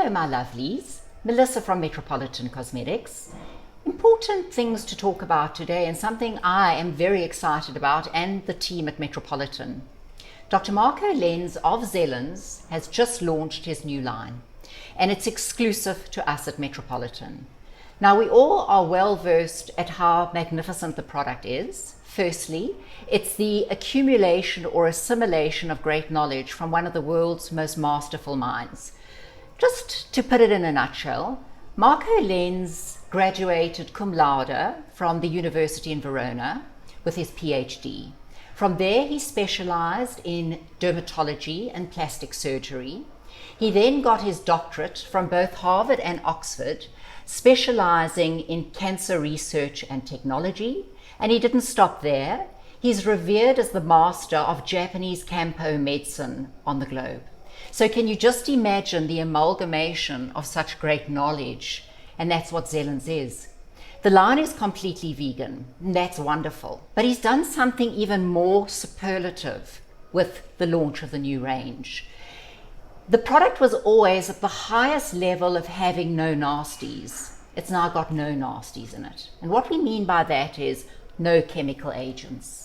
Hello my lovelies, Melissa from Metropolitan Cosmetics. Important things to talk about today, and something I am very excited about, and the team at Metropolitan. Dr. Marko Lens of Zelens has just launched his new line, and it's exclusive to us at Metropolitan. Now, we all are well versed at how magnificent the product is. Firstly, it's the accumulation or assimilation of great knowledge from one of the world's most masterful minds. Just to put it in a nutshell, Marko Lens graduated cum laude from the University in Verona with his PhD. From there, he specialized in dermatology and plastic surgery. He then got his doctorate from both Harvard and Oxford, specializing in cancer research and technology. And he didn't stop there. He's revered as the master of Japanese Kampo medicine on the globe. So can you just imagine the amalgamation of such great knowledge? And that's what Zelens is. The line is completely vegan, and that's wonderful. But he's done something even more superlative with the launch of the new range. The product was always at the highest level of having no nasties. It's now got no nasties in it. And what we mean by that is no chemical agents.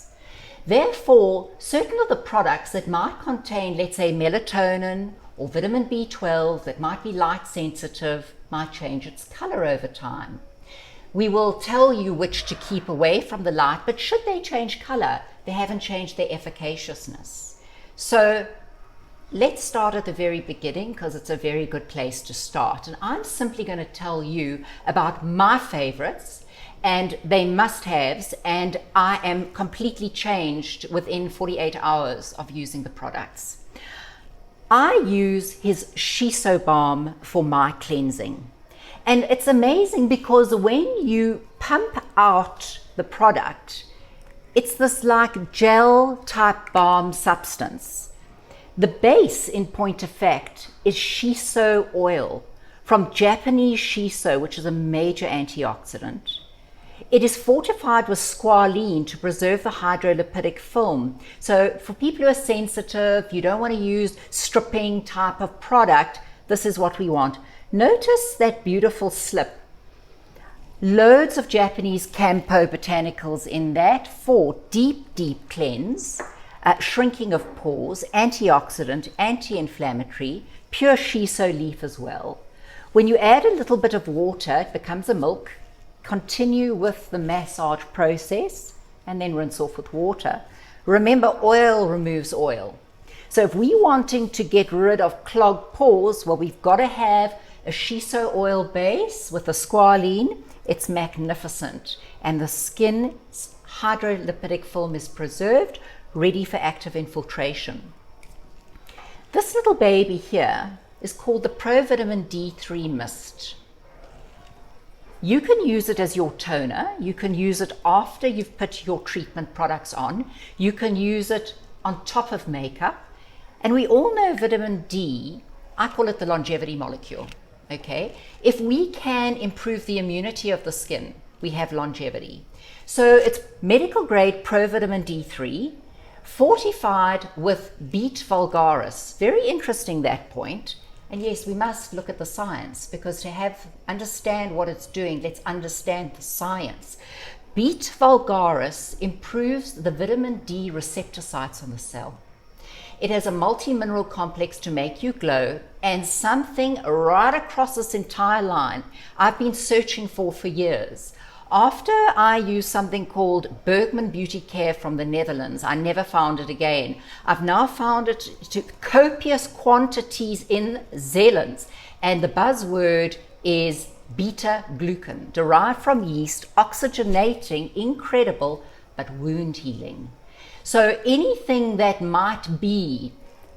Therefore, certain of the products that might contain, let's say, melatonin or vitamin B12 that might be light sensitive might change its color over time. We will tell you which to keep away from the light, but should they change color, they haven't changed their efficaciousness. So let's start at the very beginning, because it's a very good place to start. And I'm simply going to tell you about my favorites, and they must-haves, and I am completely changed within 48 hours of using the products. I use his Shiso Balm for my cleansing. And it's amazing because when you pump out the product, it's this like gel type balm substance. The base, in point of fact, is Shiso oil from Japanese Shiso, which is a major antioxidant. It is fortified with squalene to preserve the hydrolipidic film. So for people who are sensitive, you don't want to use stripping type of product, this is what we want. Notice that beautiful slip. Loads of Japanese Kampo botanicals in that for deep, deep cleanse, shrinking of pores, antioxidant, anti-inflammatory, pure Shiso leaf as well. When you add a little bit of water, it becomes a milk. Continue with the massage process and then rinse off with water. Remember, oil removes oil. So if we're wanting to get rid of clogged pores, well, we've got to have a Shiso oil base with a squalene. It's magnificent. And the skin's hydrolipidic film is preserved, ready for active infiltration. This little baby here is called the Provitamin D3 Mist. You can use it as your toner. You can use it after you've put your treatment products on. You can use it on top of makeup. And we all know vitamin D, I call it the longevity molecule, okay? If we can improve the immunity of the skin, we have longevity. So it's medical grade provitamin D3, fortified with beet vulgaris. Very interesting, that point. And yes, we must look at the science, because to understand what it's doing, let's understand the science. Beet vulgaris improves the vitamin D receptor sites on the cell. It has a multi-mineral complex to make you glow, and something right across this entire line I've been searching for years. After I used something called Bergman Beauty Care from the Netherlands, I never found it again. I've now found it to copious quantities in Zelens, and the buzzword is beta-glucan, derived from yeast, oxygenating, incredible, but wound healing. So anything that might be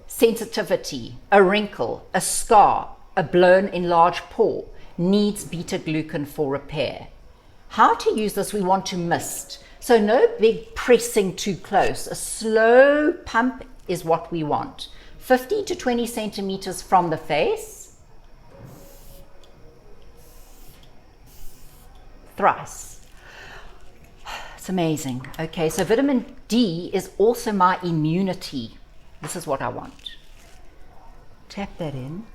sensitivity, a wrinkle, a scar, a blown enlarged pore, needs beta-glucan for repair. How to use this, we want to mist. So no big pressing too close. A slow pump is what we want. 50 to 20 centimeters from the face. Thrice. It's amazing. Okay, so vitamin D is also my immunity. This is what I want. Tap that in.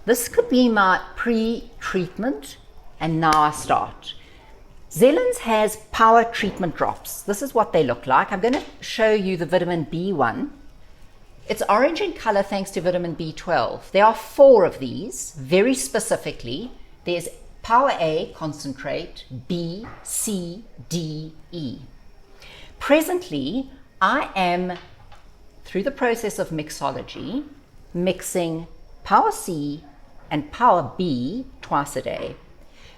This could be my pre-treatment, and now I start. Zelens has power treatment drops. This is what they look like. I'm going to show you the vitamin B one. It's orange in color thanks to vitamin B12. There are 4 of these, very specifically. There's Power A concentrate, B, C, D, E. Presently, I am, through the process of mixology, mixing Power C and Power B twice a day.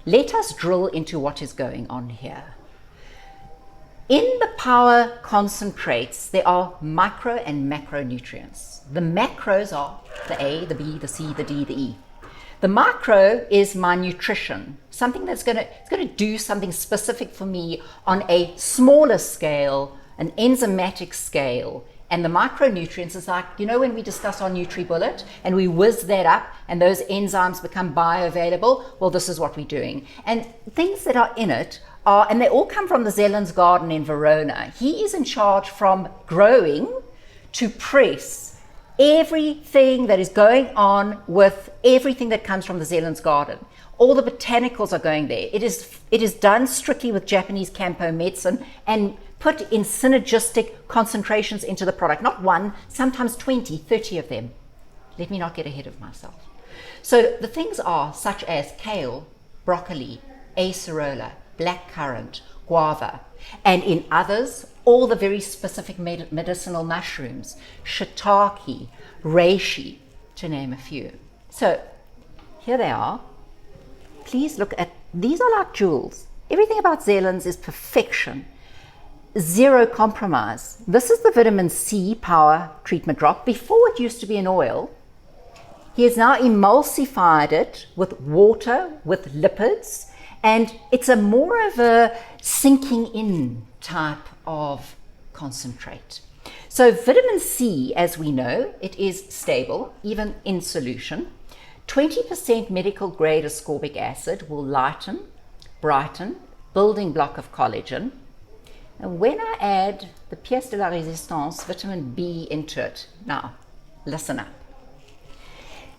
Let us drill into what is going on here. In the power concentrates, there are micro and macronutrients. The macros are the A, the B, the C, the D, the E. The micro is my nutrition, something that's going to do something specific for me on a smaller scale, an enzymatic scale. And the micronutrients is like, you know, when we discuss our NutriBullet and we whiz that up and those enzymes become bioavailable, well, this is what we're doing. And things that are in it are, and they all come from the Zelens garden in Verona. He is in charge from growing to press everything that is going on with everything that comes from the Zelens garden. All the botanicals are going there. It is done strictly with Japanese Kampo medicine and put in synergistic concentrations into the product. Not 1, sometimes 20, 30 of them. Let me not get ahead of myself. So the things are such as kale, broccoli, acerola, blackcurrant, guava, and in others, all the very specific medicinal mushrooms, shiitake, reishi, to name a few. So here they are. Please look at, these are like jewels. Everything about Zelens is perfection. Zero compromise. This is the vitamin C power treatment drop. Before it used to be an oil. He has now emulsified it with water, with lipids, and it's a more of a sinking in type of concentrate. So vitamin C, as we know, it is stable, even in solution. 20% medical grade ascorbic acid will lighten, brighten, building block of collagen. And when I add the pièce de la résistance, vitamin B, into it, now listen up.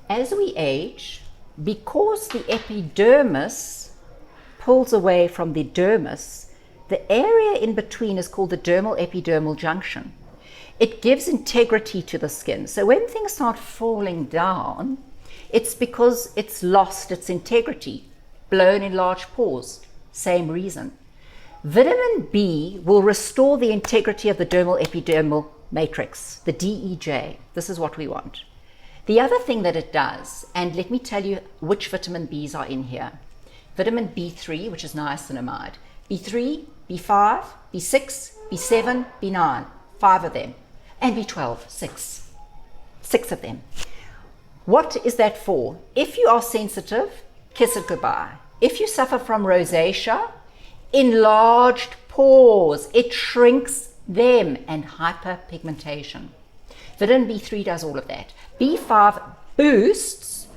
As we age, because the epidermis pulls away from the dermis, the area in between is called the dermal epidermal junction. It gives integrity to the skin. So when things start falling down, it's because it's lost its integrity, blown in large pores, same reason. Vitamin B will restore the integrity of the dermal epidermal matrix, the DEJ. This is what we want. The other thing that it does, and let me tell you which vitamin Bs are in here. Vitamin B3, which is niacinamide. B3, B5, B6, B7, B9, 5 of them. And B12, 6. 6 of them. What is that for? If you are sensitive, kiss it goodbye. If you suffer from rosacea, enlarged pores, it shrinks them, and hyperpigmentation. Vitamin B3 does all of that. B5 boosts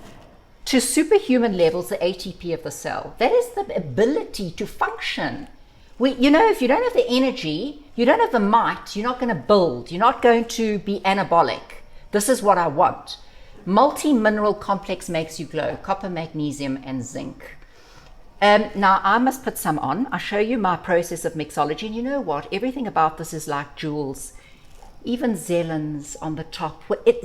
to superhuman levels the ATP of the cell. That is the ability to function. You know, if you don't have the energy, you don't have the might, you're not going to build, you're not going to be anabolic. This is what I want. Multi-mineral complex makes you glow, copper, magnesium, and zinc. Now I must put some on. I'll show you my process of mixology, and you know what? Everything about this is like jewels. Even Zelens on the top.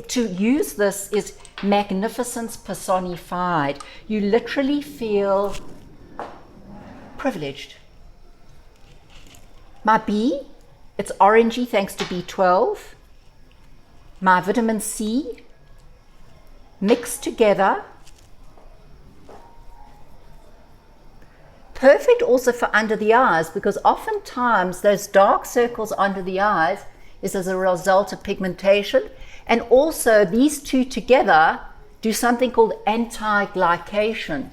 To use this is magnificence personified. You literally feel privileged. My B, it's orangey thanks to B12. My vitamin C, mixed together. Perfect also for under the eyes, because oftentimes those dark circles under the eyes is as a result of pigmentation. And also these two together do something called anti-glycation.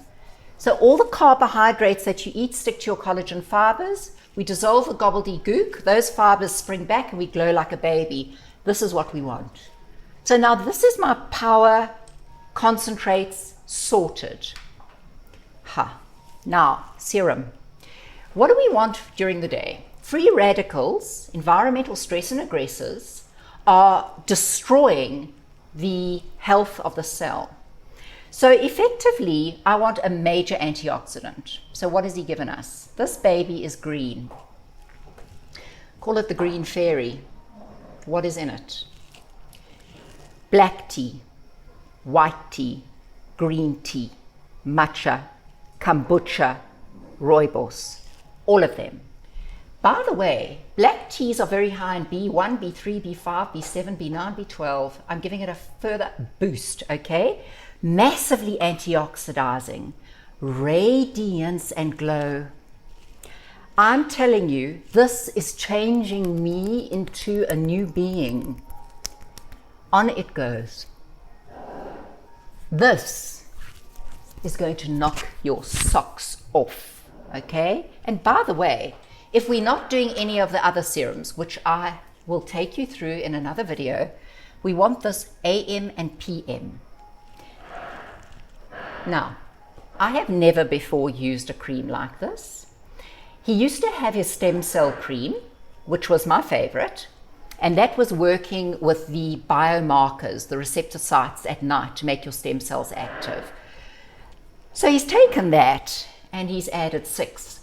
So all the carbohydrates that you eat stick to your collagen fibers. We dissolve the gobbledygook, those fibers spring back, and we glow like a baby. This is what we want. So now this is my power concentrates sorted. Now, serum. What do we want during the day? Free radicals, environmental stress and aggressors, are destroying the health of the cell. So effectively, I want a major antioxidant. So what has he given us? This baby is green. Call it the green fairy. What is in it? Black tea, white tea, green tea, matcha, kombucha, rooibos, all of them. By the way, black teas are very high in B1, B3, B5, B7, B9, B12. I'm giving it a further boost, okay? Massively antioxidizing, radiance and glow. I'm telling you, this is changing me into a new being. On it goes. This is going to knock your socks off, okay? And by the way, if we're not doing any of the other serums, which I will take you through in another video, we want this AM and PM. Now, I have never before used a cream like this. He used to have his stem cell cream, which was my favorite, and that was working with the biomarkers, the receptor sites at night to make your stem cells active. So he's taken that and he's added 6.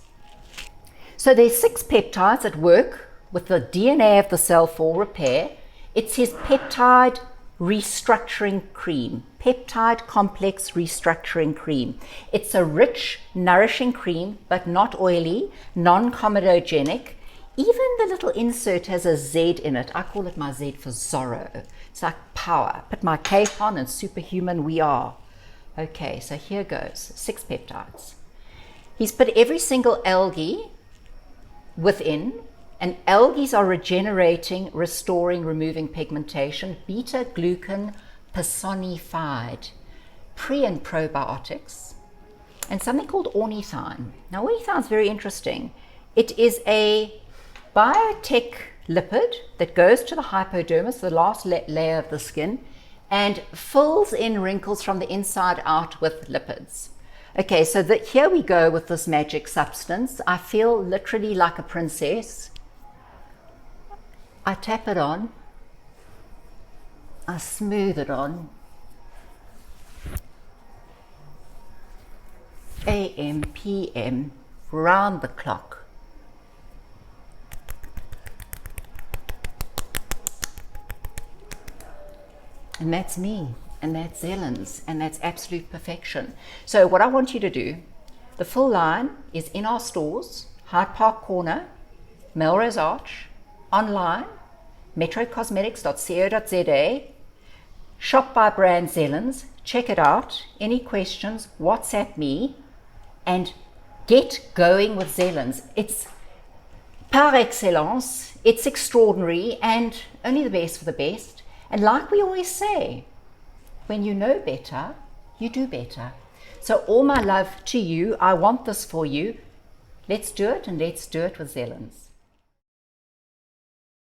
So there's 6 peptides that work with the DNA of the cell for repair. It's his peptide restructuring cream, peptide complex restructuring cream. It's a rich, nourishing cream, but not oily, non-comedogenic. Even the little insert has a Z in it. I call it my Z for Zorro. It's like power. Put my cape on and superhuman we are. Okay, so here goes, 6 peptides. He's put every single algae within, and algae are regenerating, restoring, removing pigmentation, beta-glucan personified, pre and probiotics, and something called ornithine. Now ornithine is very interesting. It is a biotech lipid that goes to the hypodermis, the last layer of the skin, and fills in wrinkles from the inside out with lipids. Okay, so here we go with this magic substance. I feel literally like a princess. I tap it on. I smooth it on. AM, PM, round the clock. And that's me, and that's Zelens, and that's absolute perfection. So what I want you to do, the full line is in our stores, Hyde Park Corner, Melrose Arch, online, metrocosmetics.co.za, shop by brand Zelens, check it out. Any questions, WhatsApp me, and get going with Zelens. It's par excellence, it's extraordinary, and only the best for the best. And like we always say, when you know better, you do better. So all my love to you, I want this for you. Let's do it, and let's do it with Zelens.